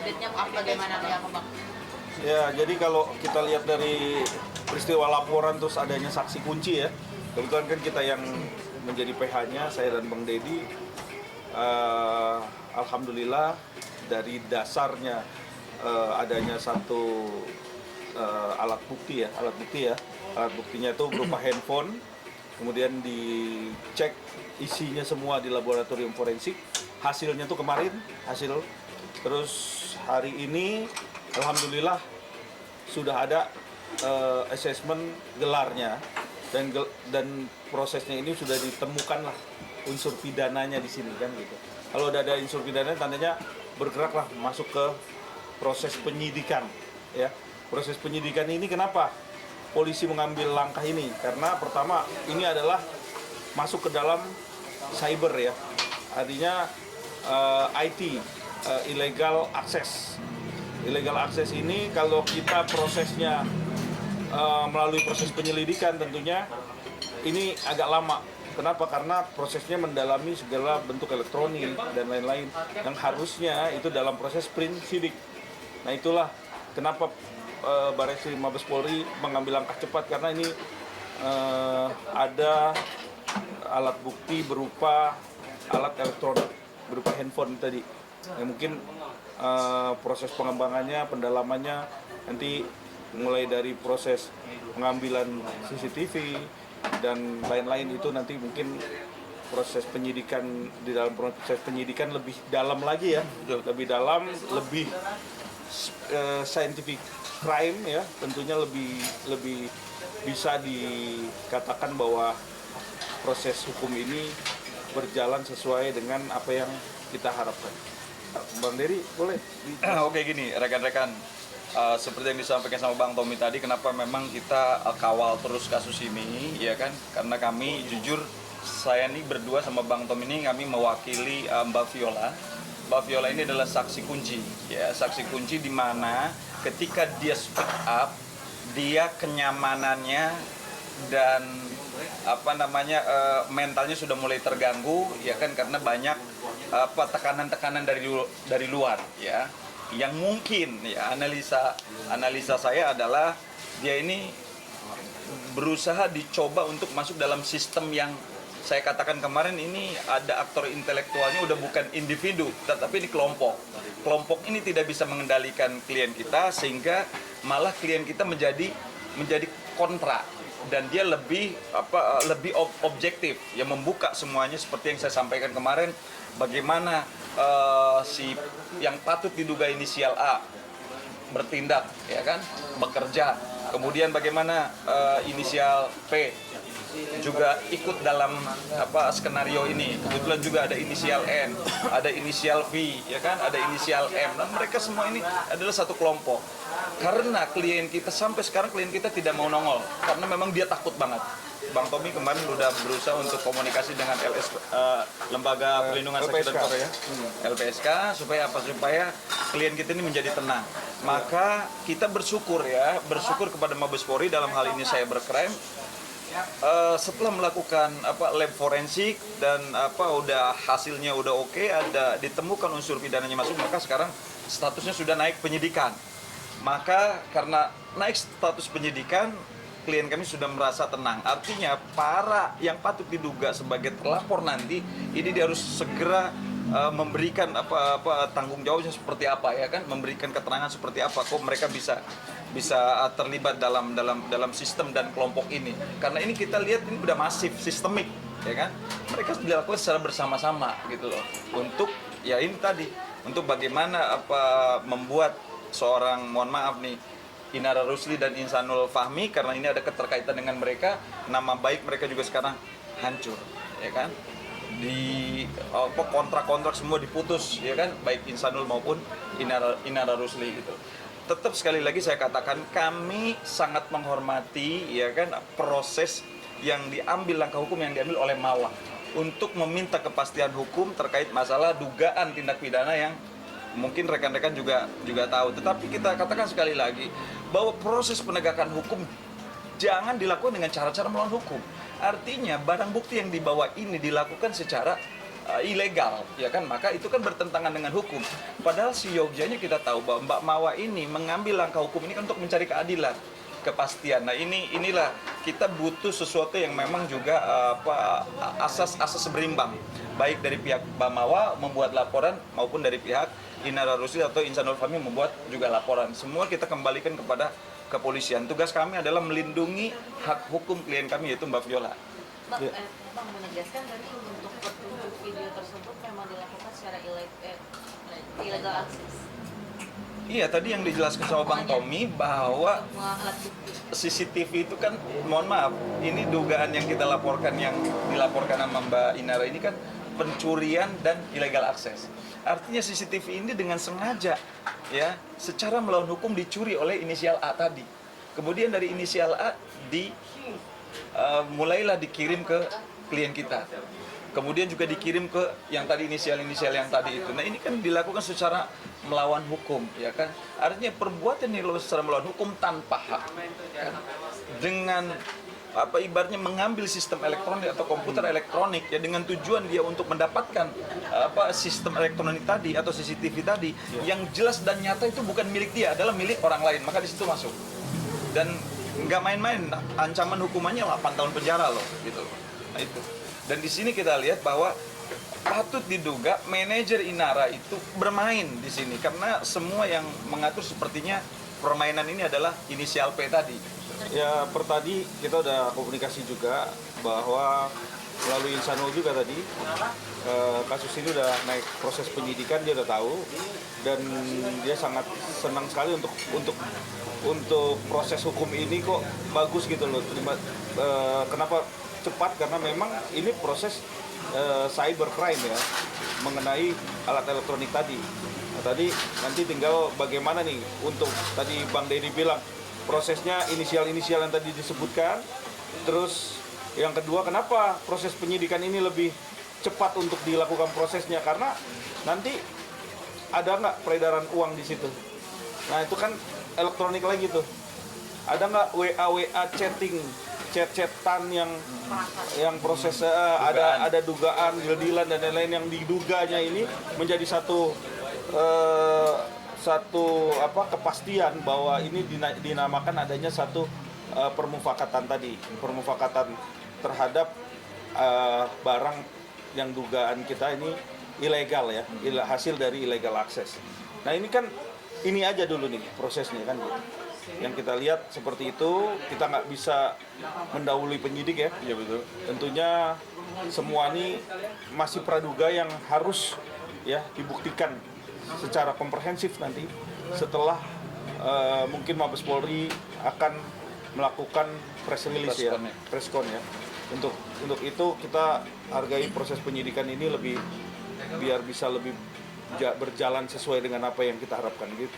update-nya bagaimana ya Bang? Ya, jadi kalau kita lihat dari peristiwa laporan terus adanya saksi kunci ya, kebetulan kan kita yang menjadi PH-nya, saya dan Bang Dedi, alhamdulillah dari dasarnya adanya satu alat bukti ya, alat buktinya itu berupa handphone, kemudian dicek isinya semua di laboratorium forensik, hasilnya tuh kemarin terus hari ini alhamdulillah sudah ada assessment gelarnya dan prosesnya ini sudah ditemukan lah unsur pidananya di sini kan gitu. Kalau udah ada unsur pidananya tandanya bergeraklah masuk ke proses penyidikan ya. Proses penyidikan ini kenapa polisi mengambil langkah ini? Karena pertama ini adalah masuk ke dalam cyber ya. Artinya IT, illegal access. Illegal access ini kalau kita prosesnya melalui proses penyelidikan tentunya ini agak lama. Kenapa? Karena prosesnya mendalami segala bentuk elektronik dan lain-lain yang harusnya itu dalam proses sprint sidik. Nah itulah kenapa Barreskrim Mabes Polri mengambil langkah cepat karena ini ada alat bukti berupa alat elektronik, berupa handphone tadi. Yang mungkin proses pengembangannya, pendalamannya nanti mulai dari proses pengambilan CCTV dan lain-lain itu nanti mungkin proses penyidikan di dalam proses penyidikan lebih dalam lagi ya, lebih dalam, lebih scientific crime ya, tentunya lebih bisa dikatakan bahwa proses hukum ini berjalan sesuai dengan apa yang kita harapkan. Bang Dery boleh? Oke gini rekan-rekan, seperti yang disampaikan sama Bang Tommy tadi, kenapa memang kita kawal terus kasus ini ya kan, karena kami jujur saya nih berdua sama Bang Tommy ini kami mewakili Mbak Viola. Mbak Viola ini adalah saksi kunci ya, saksi kunci di mana ketika dia speak up, dia kenyamanannya dan mentalnya sudah mulai terganggu ya kan, karena banyak tekanan-tekanan dari luar ya, yang mungkin ya analisa saya adalah dia ini berusaha dicoba untuk masuk dalam sistem yang saya katakan kemarin, ini ada aktor intelektualnya, udah bukan individu tetapi ini kelompok. Kelompok ini tidak bisa mengendalikan klien kita sehingga malah klien kita menjadi kontra, dan dia lebih objektif ya, membuka semuanya seperti yang saya sampaikan kemarin, bagaimana si yang patut diduga inisial A bertindak ya kan, bekerja, kemudian bagaimana inisial P juga ikut dalam skenario ini. Kebetulan juga ada inisial N, ada inisial V ya kan, ada inisial M, dan mereka semua ini adalah satu kelompok. Karena klien kita sampai sekarang klien kita tidak mau nongol karena memang dia takut banget. Bang Tommy kemarin udah berusaha untuk komunikasi dengan Lembaga Perlindungan Saksi dan Korban, LPSK, supaya klien kita ini menjadi tenang. Maka kita bersyukur kepada Mabes Polri, dalam hal ini saya berkrem, setelah melakukan lab forensik dan hasilnya udah oke, ada ditemukan unsur pidananya masuk, maka sekarang statusnya sudah naik penyidikan. Maka karena naik status penyidikan, klien kami sudah merasa tenang. Artinya para yang patut diduga sebagai terlapor nanti ini dia harus segera memberikan tanggung jawabnya seperti apa ya kan, memberikan keterangan seperti apa kok mereka bisa terlibat dalam sistem dan kelompok ini. Karena ini kita lihat ini udah masif, sistemik ya kan. Mereka dilakukan secara bersama-sama gitu loh. Untuk ya ini tadi, untuk bagaimana membuat seorang, mohon maaf nih, Inara Rusli dan Insanul Fahmi, karena ini ada keterkaitan dengan mereka, nama baik mereka juga sekarang hancur ya kan. Di kontrak-kontrak semua diputus ya kan, baik Insanul maupun Inara Rusli gitu. Tetap sekali lagi saya katakan kami sangat menghormati ya kan proses yang diambil, langkah hukum yang diambil oleh Mawak untuk meminta kepastian hukum terkait masalah dugaan tindak pidana yang mungkin rekan-rekan juga tahu. Tetapi kita katakan sekali lagi bahwa proses penegakan hukum jangan dilakukan dengan cara-cara melawan hukum. Artinya barang bukti yang dibawa ini dilakukan secara ilegal, ya kan? Maka itu kan bertentangan dengan hukum. Padahal seyogyanya kita tahu bahwa Mbak Mawa ini mengambil langkah hukum ini kan untuk mencari keadilan, kepastian. Nah inilah kita butuh sesuatu yang memang juga asas berimbang, baik dari pihak Mbak Mawa membuat laporan maupun dari pihak Inara Rusli atau Insanul Fahmi membuat juga laporan. Semua kita kembalikan kepada kepolisian. Tugas kami adalah melindungi hak hukum klien kami, yaitu Mbak Viola. Bang menegaskan tadi untuk video tersebut memang dilakukan secara illegal access. Iya, tadi yang dijelaskan sama Bang Tommy bahwa Semua alat bukti. CCTV itu kan, mohon maaf, ini dugaan yang kita laporkan, yang dilaporkan sama Mbak Inara ini kan pencurian dan illegal access. Artinya CCTV ini dengan sengaja, ya, secara melawan hukum dicuri oleh inisial A tadi. Kemudian dari inisial A mulailah dikirim ke klien kita. Kemudian juga dikirim ke yang tadi inisial-inisial yang tadi itu. Nah ini kan dilakukan secara melawan hukum, ya kan? Artinya perbuatan ini secara melawan hukum tanpa hak, kan? Dengan ibaratnya mengambil sistem elektronik atau komputer elektronik ya dengan tujuan dia untuk mendapatkan sistem elektronik tadi atau CCTV tadi yang jelas dan nyata itu bukan milik dia, adalah milik orang lain, maka di situ masuk. Dan nggak main-main, ancaman hukumannya 8 tahun penjara loh, gitu. Nah itu. Dan di sini kita lihat bahwa patut diduga manajer Inara itu bermain di sini karena semua yang mengatur sepertinya permainan ini adalah inisial P tadi. Ya, tadi kita udah komunikasi juga bahwa melalui Insanul juga tadi kasus ini udah naik proses penyidikan, dia udah tahu dan dia sangat senang sekali untuk proses hukum ini kok bagus gitu loh. Kenapa cepat? Karena memang ini proses cybercrime ya, mengenai alat elektronik tadi. Nah, tadi nanti tinggal bagaimana nih untuk tadi Bang Dedi bilang prosesnya inisial-inisial yang tadi disebutkan. Terus yang kedua, kenapa proses penyidikan ini lebih cepat untuk dilakukan prosesnya? Karena nanti ada nggak peredaran uang di situ? Nah itu kan elektronik lagi tuh. Ada nggak WA chatting, chat-chatan yang proses ada dugaan deal-dealan dan lain-lain yang diduganya ini menjadi satu kepastian bahwa ini dinamakan adanya satu permufakatan tadi, permufakatan terhadap barang yang dugaan kita ini ilegal ya, hasil dari illegal access. Nah ini kan ini aja dulu nih prosesnya kan, yang kita lihat seperti itu. Kita nggak bisa mendahului penyidik ya. Iya betul. Tentunya semua ini masih praduga yang harus ya dibuktikan secara komprehensif nanti setelah mungkin Mabes Polri akan melakukan press release ya, preskon ya. Untuk itu kita hargai proses penyidikan ini biar bisa lebih berjalan sesuai dengan apa yang kita harapkan gitu.